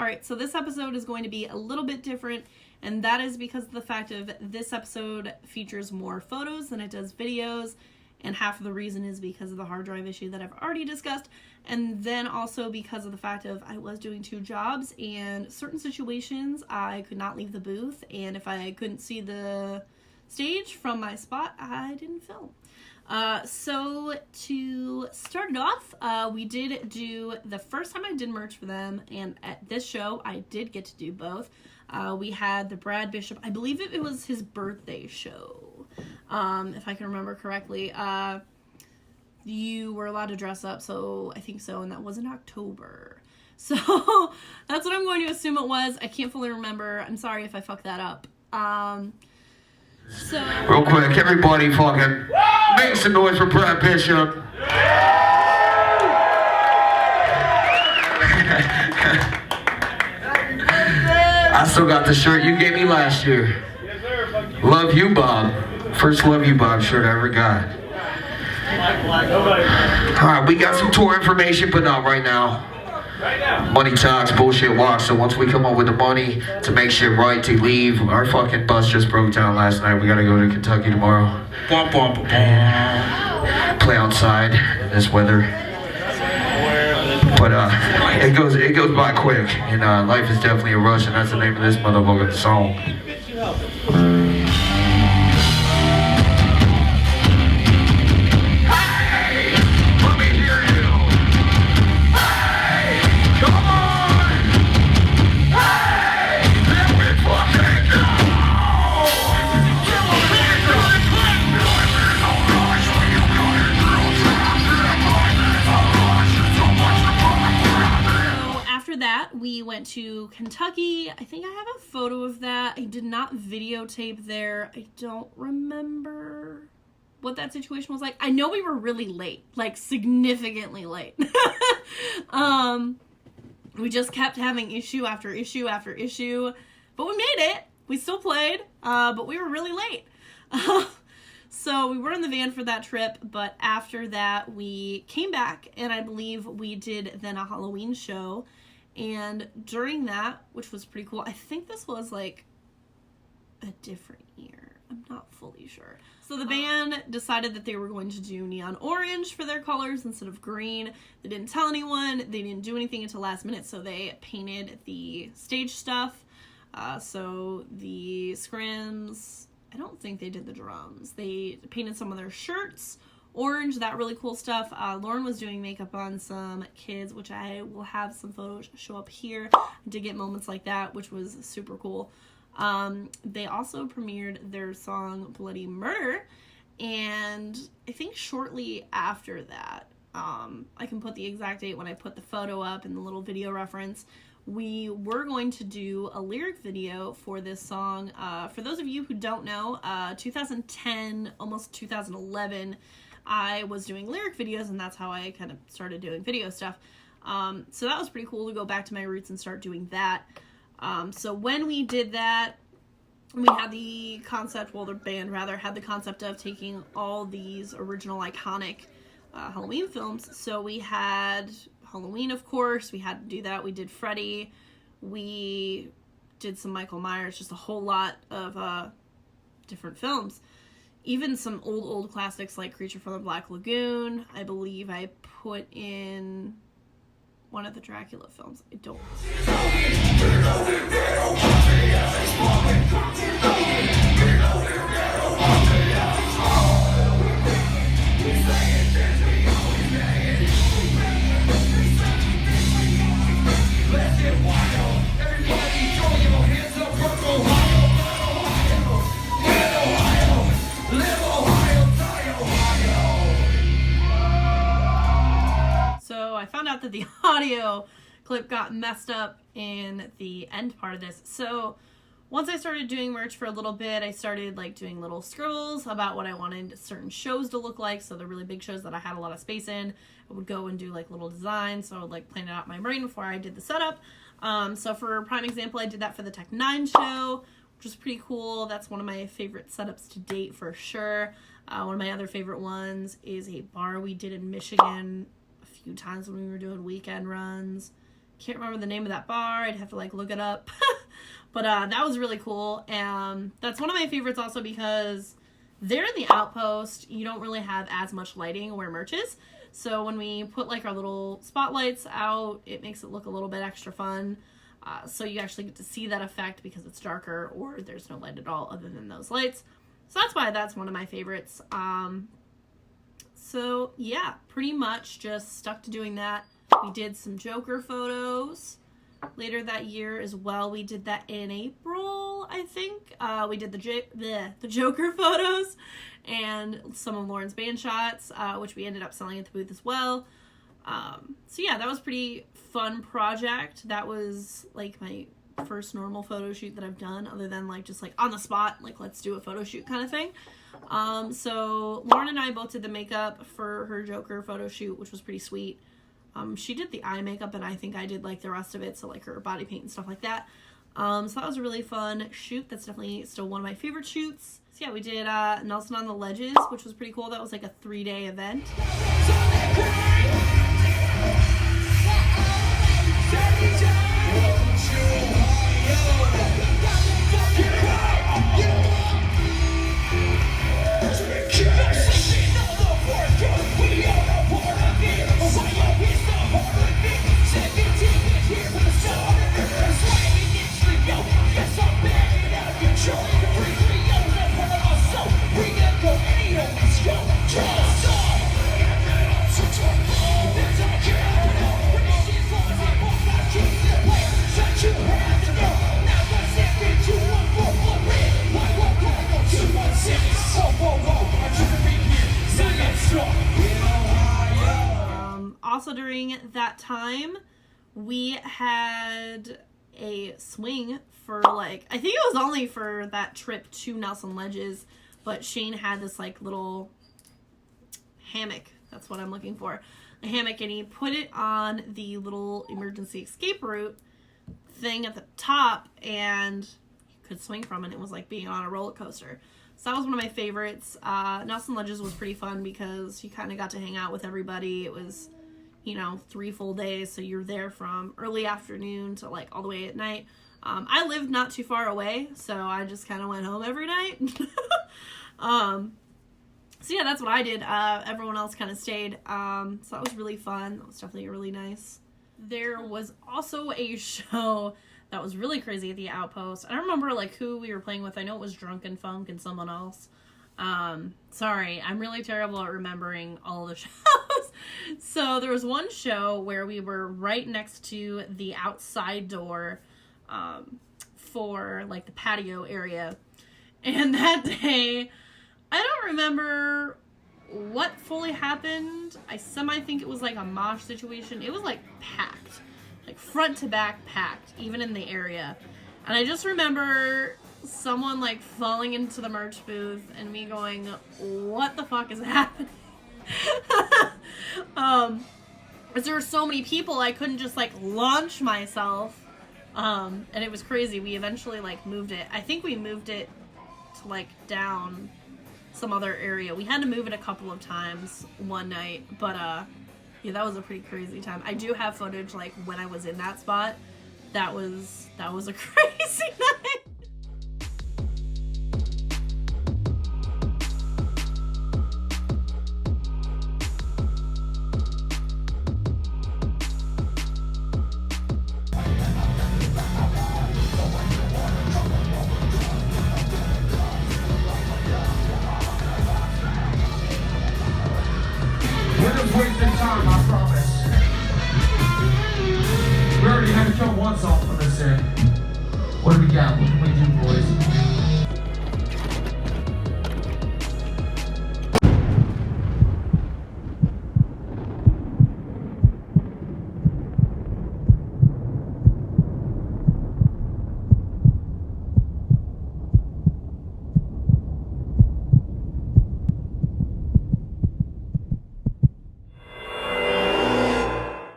Alright, so this episode is going to be a little bit different, and that is because of the fact of this episode features more photos than it does videos, and half of the reason is because of the hard drive issue that I've already discussed, and then also because of the fact of I was doing 2 jobs, and certain situations I could not leave the booth, and if I couldn't see the stage from my spot, I didn't film. So to start it off, we did do, the first time I did merch for them, and at this show, I did get to do both. We had the Brad Bishop, I believe it was his birthday show, if I can remember correctly. You were allowed to dress up, so I think so, and that was in October. So that's what I'm going to assume it was. I can't fully remember. I'm sorry if I fucked that up. So real quick, everybody fucking make some noise for Brad Bishop. I still got the shirt you gave me last year. Love you, Bob. First Love You, Bob shirt I ever got. Alright, we got some tour information, but not right now. Money talks, bullshit walks. So once we come up with the money to make shit right, to leave, our fucking bus just broke down last night. We gotta go to Kentucky tomorrow. Play outside in this weather. But it goes by quick, and life is definitely a rush, and that's the name of this motherfucking song. We went to Kentucky. I think I have a photo of that. I did not videotape there. I don't remember what that situation was like. I know we were really late, like significantly late. We just kept having issue after issue after issue, but we made it. We still played, but we were really late. So we were in the van for that trip, but after that we came back, and I believe we did then a Halloween show. And during that, which was pretty cool, I think this was like a different year. I'm not fully sure. So the band decided that they were going to do neon orange for their colors instead of green. They didn't tell anyone. They didn't do anything until last minute, so they painted the stage stuff. So the scrims, I don't think they did the drums. They painted some of their shirts orange, that really cool stuff. Lauren was doing makeup on some kids, which I will have some photos show up here. I did get moments like that, which was super cool. They also premiered their song Bloody Murder, and I think shortly after that, I can put the exact date when I put the photo up and the little video reference, we were going to do a lyric video for this song. For those of you who don't know, 2010, almost 2011, I was doing lyric videos, and that's how I kind of started doing video stuff. So that was pretty cool to go back to my roots and start doing that. So when we did that, we had the concept, well, the band rather, had the concept of taking all these original iconic Halloween films. So we had Halloween, of course. We had to do that. We did Freddy. We did some Michael Myers, just a whole lot of different films. Even some old classics like Creature from the Black Lagoon. I believe I put in one of the Dracula films. I don't. So I found out that the audio clip got messed up in the end part of this. So once I started doing merch for a little bit, I started like doing little scribbles about what I wanted certain shows to look like. So the really big shows that I had a lot of space in, I would go and do like little designs. So I would like plan it out in my brain before I did the setup. So for a prime example, I did that for the Tech 9 show, which was pretty cool. That's one of my favorite setups to date for sure. One of my other favorite ones is a bar we did in Michigan a few times when we were doing weekend runs. Can't remember the name of that bar. I'd have to like look it up. But that was really cool. And that's one of my favorites also because there in the outpost, you don't really have as much lighting where merch is. So when we put like our little spotlights out, it makes it look a little bit extra fun. So you actually get to see that effect because it's darker or there's no light at all other than those lights. So that's why that's one of my favorites. So yeah, pretty much just stuck to doing that. We did some Joker photos later that year as well. We did that in April, I think. We did the Joker photos and some of Lauren's band shots, which we ended up selling at the booth as well. So yeah, that was a pretty fun project. That was like my first normal photo shoot that I've done, other than like just like on the spot, like let's do a photo shoot kind of thing. So Lauren and I both did the makeup for her Joker photo shoot, which was pretty sweet. She did the eye makeup and I think I did like the rest of it, so like her body paint and stuff like that. So that was a really fun shoot. That's definitely still one of my favorite shoots. So yeah, we did Nelson on the Ledges, which was pretty cool. That was like a 3-day event. Also during that time, we had a swing for like, I think it was only for that trip to Nelson Ledges, but Shane had this like little hammock. That's what I'm looking for. A hammock, and he put it on the little emergency escape route thing at the top, and you could swing from it. It was like being on a roller coaster. So that was one of my favorites. Nelson Ledges was pretty fun because you kind of got to hang out with everybody. It was, you know, 3 full days, so you're there from early afternoon to like all the way at night. I lived not too far away, so I just kind of went home every night. So yeah, that's what I did. Everyone else kind of stayed. So that was really fun. That was definitely really nice. There was also a show that was really crazy at the Outpost. I don't remember like who we were playing with. I know it was Drunken Funk and someone else. Sorry, I'm really terrible at remembering all the shows. So there was one show where we were right next to the outside door for like the patio area. And that day, I don't remember what fully happened. I think it was like a mosh situation. It was like packed, like front to back packed, even in the area. And I just remember someone like falling into the merch booth and me going, what the fuck is happening? Because there were so many people, I couldn't just like launch myself. And it was crazy. We eventually like moved it. I think we moved it to like down some other area. We had to move it a couple of times one night, but yeah, that was a pretty crazy time. I do have footage like when I was in that spot. That was a crazy